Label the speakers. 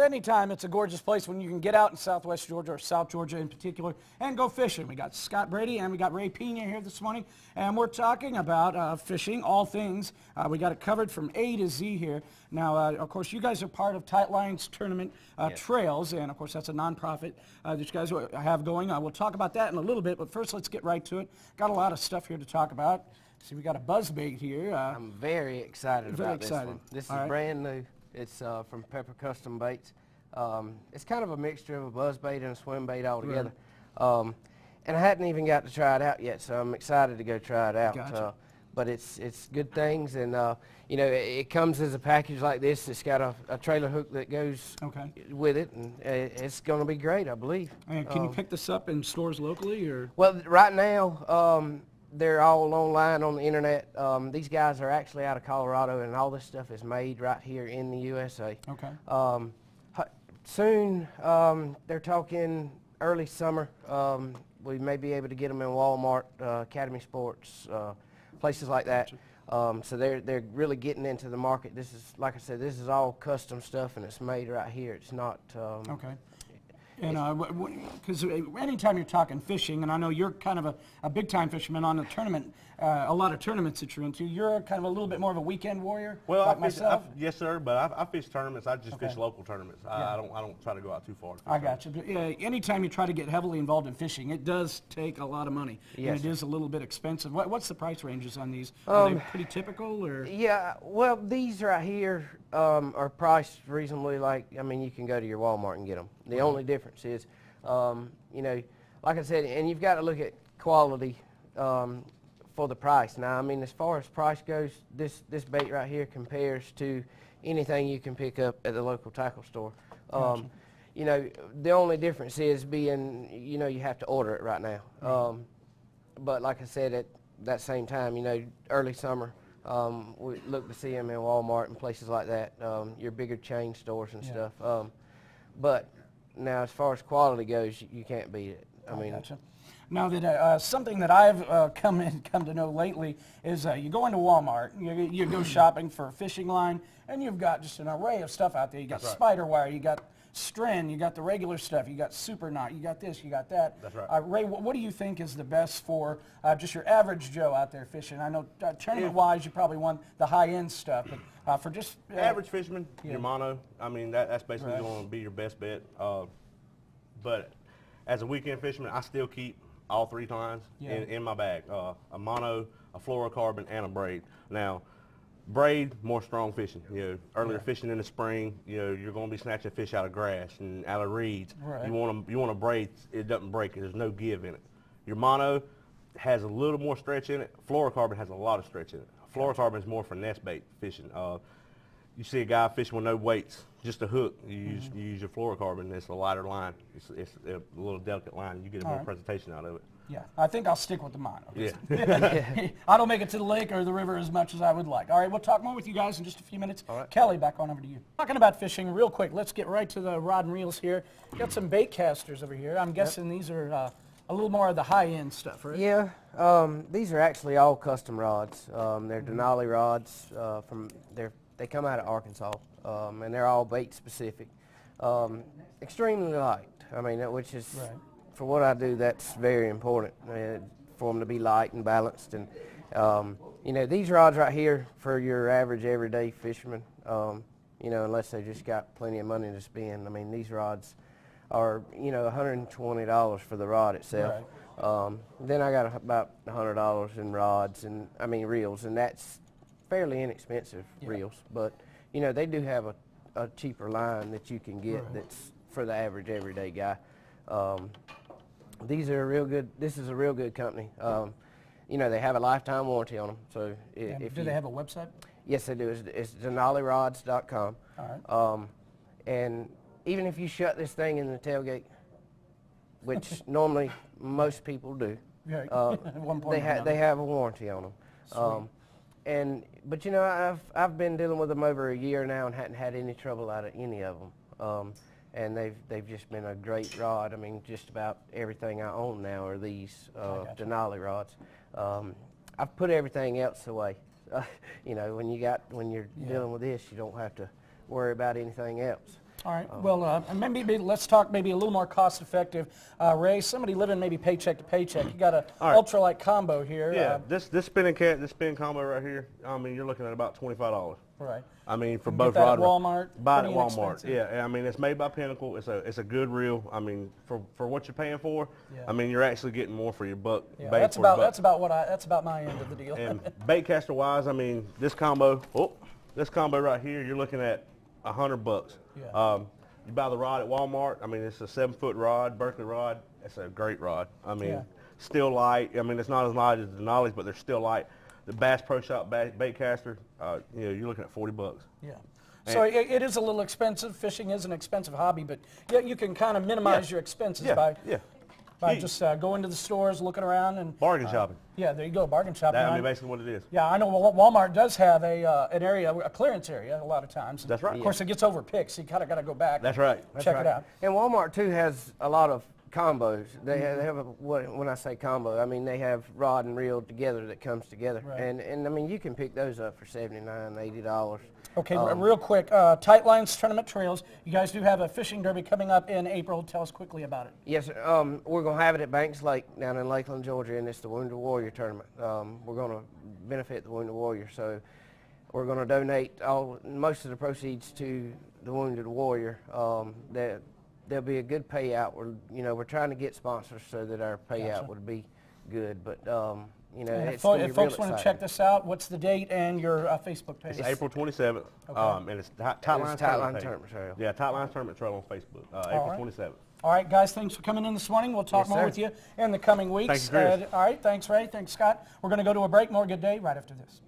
Speaker 1: Anytime, it's a gorgeous place when you can get out in Southwest Georgia, or South Georgia in particular, and go fishing. We got Scott Brady and we got Ray Pena here this morning, and we're talking about fishing, all things. We got it covered from A to Z here. Now, of course, you guys are part of Tight Lines Tournament Trails, and of course, that's a nonprofit that you guys have going. We'll talk about that in a little bit, but first, let's get right to it. Got a lot of stuff here to talk about. See, we got a buzzbait here.
Speaker 2: I'm very excited about this one. This is brand new. It's from Pepper Custom Baits. It's kind of a mixture of a buzz bait and a swim bait all together. And I hadn't even got to try it out yet, so I'm excited to go try it out.
Speaker 1: Gotcha.
Speaker 2: But it's good things, and you know, it comes as a package like this. It's got a trailer hook that goes with it, and it's going to be great, I believe.
Speaker 1: And can you pick this up in stores locally, or?
Speaker 2: Well, right now, they're all online on the internet. These guys are actually out of Colorado, and all this stuff is made right here in the USA.
Speaker 1: Okay.
Speaker 2: Soon, they're talking early summer. We may be able to get them in Walmart, Academy Sports, places like that. So they're really getting into the market. This is, like I said, this is all custom stuff, and it's made right here. It's not.
Speaker 1: Okay. And because anytime you're talking fishing, and I know you're kind of a big-time fisherman on a tournament, a lot of tournaments that you're into, you're kind of a little bit more of a weekend warrior,
Speaker 3: well,
Speaker 1: like myself?
Speaker 3: Yes, sir, but I fish tournaments. I just fish local tournaments. I don't try to go out too far.
Speaker 1: I got you. But, anytime you try to get heavily involved in fishing, it does take a lot of money.
Speaker 2: Yes,
Speaker 1: and it is a little bit expensive. What's the price ranges on these? Are they pretty typical, or?
Speaker 2: Yeah, well, these right here are priced reasonably. Like, I mean, you can go to your Walmart and get them. The only difference is, you know, like I said, and you've got to look at quality for the price. Now, I mean, as far as price goes, this bait right here compares to anything you can pick up at the local tackle store.
Speaker 1: Gotcha.
Speaker 2: You know, the only difference is being, you know, you have to order it right now. But like I said, at that same time, you know, early summer, we look to see them in Walmart and places like that, your bigger chain stores and stuff. But now, as far as quality goes, you can't beat it. I mean,
Speaker 1: gotcha. Now that something that I've come to know lately is you go into Walmart, you go shopping for a fishing line, and you've got just an array of stuff out there. You got spider wire, you got string, you got the regular stuff, you got super knot, you got this, you got that.
Speaker 3: That's right.
Speaker 1: Ray, what do you think is the best for just your average Joe out there fishing? I know tournament-wise, you probably want the high-end stuff, but for just
Speaker 3: average fisherman, your mono. I mean, that's basically going to be your best bet. But as a weekend fisherman, I still keep all three lines in my bag: a mono, a fluorocarbon, and a braid. Now, braid, more strong fishing. You know, earlier fishing in the spring, you know, you're going to be snatching fish out of grass and out of reeds.
Speaker 1: Right.
Speaker 3: You want to braid, it doesn't break. There's no give in it. Your mono has a little more stretch in it. Fluorocarbon has a lot of stretch in it. Fluorocarbon is more for nest bait fishing. You see a guy fishing with no weights, just a hook. You use your fluorocarbon. It's a lighter line. It's a little delicate line. You get a more presentation out of it.
Speaker 1: Yeah, I think I'll stick with the mono.
Speaker 3: Yeah.
Speaker 1: I don't make it to the lake or the river as much as I would like. All right, we'll talk more with you guys in just a few minutes.
Speaker 3: All right.
Speaker 1: Kelly, back on over to you. Talking about fishing real quick, let's get right to the rod and reels here. Got some bait casters over here. I'm guessing these are a little more of the high-end stuff, right?
Speaker 2: yeah, these are actually all custom rods. They're Denali rods. They come out of Arkansas, and they're all bait specific. Extremely light. I mean, which is for what I do, that's very important for them to be light and balanced. And you know, these rods right here for your average everyday fisherman, you know, unless they just got plenty of money to spend. I mean, these rods are, you know, $120 for the rod itself. Then I got about $100 in rods and reels, and that's fairly inexpensive reels. But you know, they do have a cheaper line that you can get that's for the average everyday guy. These are real good. This is a real good company. You know, they have a lifetime warranty on them. So
Speaker 1: do they have a website?
Speaker 2: Yes, they do. It's denalirods.com.
Speaker 1: All right.
Speaker 2: And even if you shut this thing in the tailgate, which normally most people do, they have a warranty on them. But you know, I've been dealing with them over a year now and hadn't had any trouble out of any of them. And they've just been a great rod. I mean, just about everything I own now are these Denali rods. I've put everything else away. You know, when you're dealing with this, you don't have to worry about anything else.
Speaker 1: All right. Well, maybe let's talk maybe a little more cost effective. Ray, somebody living maybe paycheck to paycheck. You got a ultralight combo here.
Speaker 3: Yeah, this spinning combo right here. I mean, you're looking at about $25.
Speaker 1: Right.
Speaker 3: I mean, for
Speaker 1: You
Speaker 3: both
Speaker 1: get that
Speaker 3: rod
Speaker 1: at Walmart.
Speaker 3: Buy it at
Speaker 1: pretty
Speaker 3: Walmart.
Speaker 1: inexpensive.
Speaker 3: Yeah, I mean, it's made by Pinnacle. It's a good reel. I mean, for what you're paying for,
Speaker 1: Yeah.
Speaker 3: I mean, you're actually getting more for your buck.
Speaker 1: Yeah,
Speaker 3: bang
Speaker 1: that's
Speaker 3: for your
Speaker 1: about
Speaker 3: buck.
Speaker 1: that's about my end of the deal.
Speaker 3: And bait caster wise, I mean, this combo right here, you're looking at $100.
Speaker 1: Yeah.
Speaker 3: You buy the rod at Walmart. I mean, it's a 7-foot rod, Berkeley rod. It's a great rod. I mean,
Speaker 1: Yeah.
Speaker 3: still light. I mean, it's not as light as the Denali's, but they're still light. The Bass Pro Shop bait caster, you know, you're looking at $40.
Speaker 1: Yeah. So it is a little expensive. Fishing is an expensive hobby, but yeah, you can kind of minimize your expenses by just going to the stores, looking around, and
Speaker 3: bargain shopping.
Speaker 1: Yeah, there you go, bargain shopping.
Speaker 3: I mean, basically what it is.
Speaker 1: Yeah, I know Walmart does have an area, a clearance area, a lot of times.
Speaker 3: That's right.
Speaker 1: Of course, it gets overpicked, so you kind of got to go back.
Speaker 3: That's right.
Speaker 1: Check it out.
Speaker 2: And Walmart too has a lot of combos. They have when I say combo, I mean they have rod and reel together that comes together.
Speaker 1: Right.
Speaker 2: And I mean you can pick those up for $79, $80.
Speaker 1: Okay, real quick, Tight Lines Tournament Trails. You guys do have a fishing derby coming up in April. Tell us quickly about it.
Speaker 2: Yes, we're going to have it at Banks Lake down in Lakeland, Georgia, and it's the Wounded Warrior Tournament. We're going to benefit the Wounded Warrior, so we're going to donate most of the proceeds to the Wounded Warrior. There'll be a good payout. We're trying to get sponsors so that our payout would be good, but
Speaker 1: if folks want to check this out, what's the date and your Facebook page?
Speaker 3: It's April 27th, and it's Tight Lines Tournament Trail. Yeah, Tight Lines Tournament Trail on Facebook, April 27th.
Speaker 1: All right, guys, thanks for coming in this morning. We'll talk more with you in the coming weeks.
Speaker 3: Thank you, Chris.
Speaker 1: All right, thanks, Ray. Thanks, Scott. We're going to go to a break. More Good Day right after this.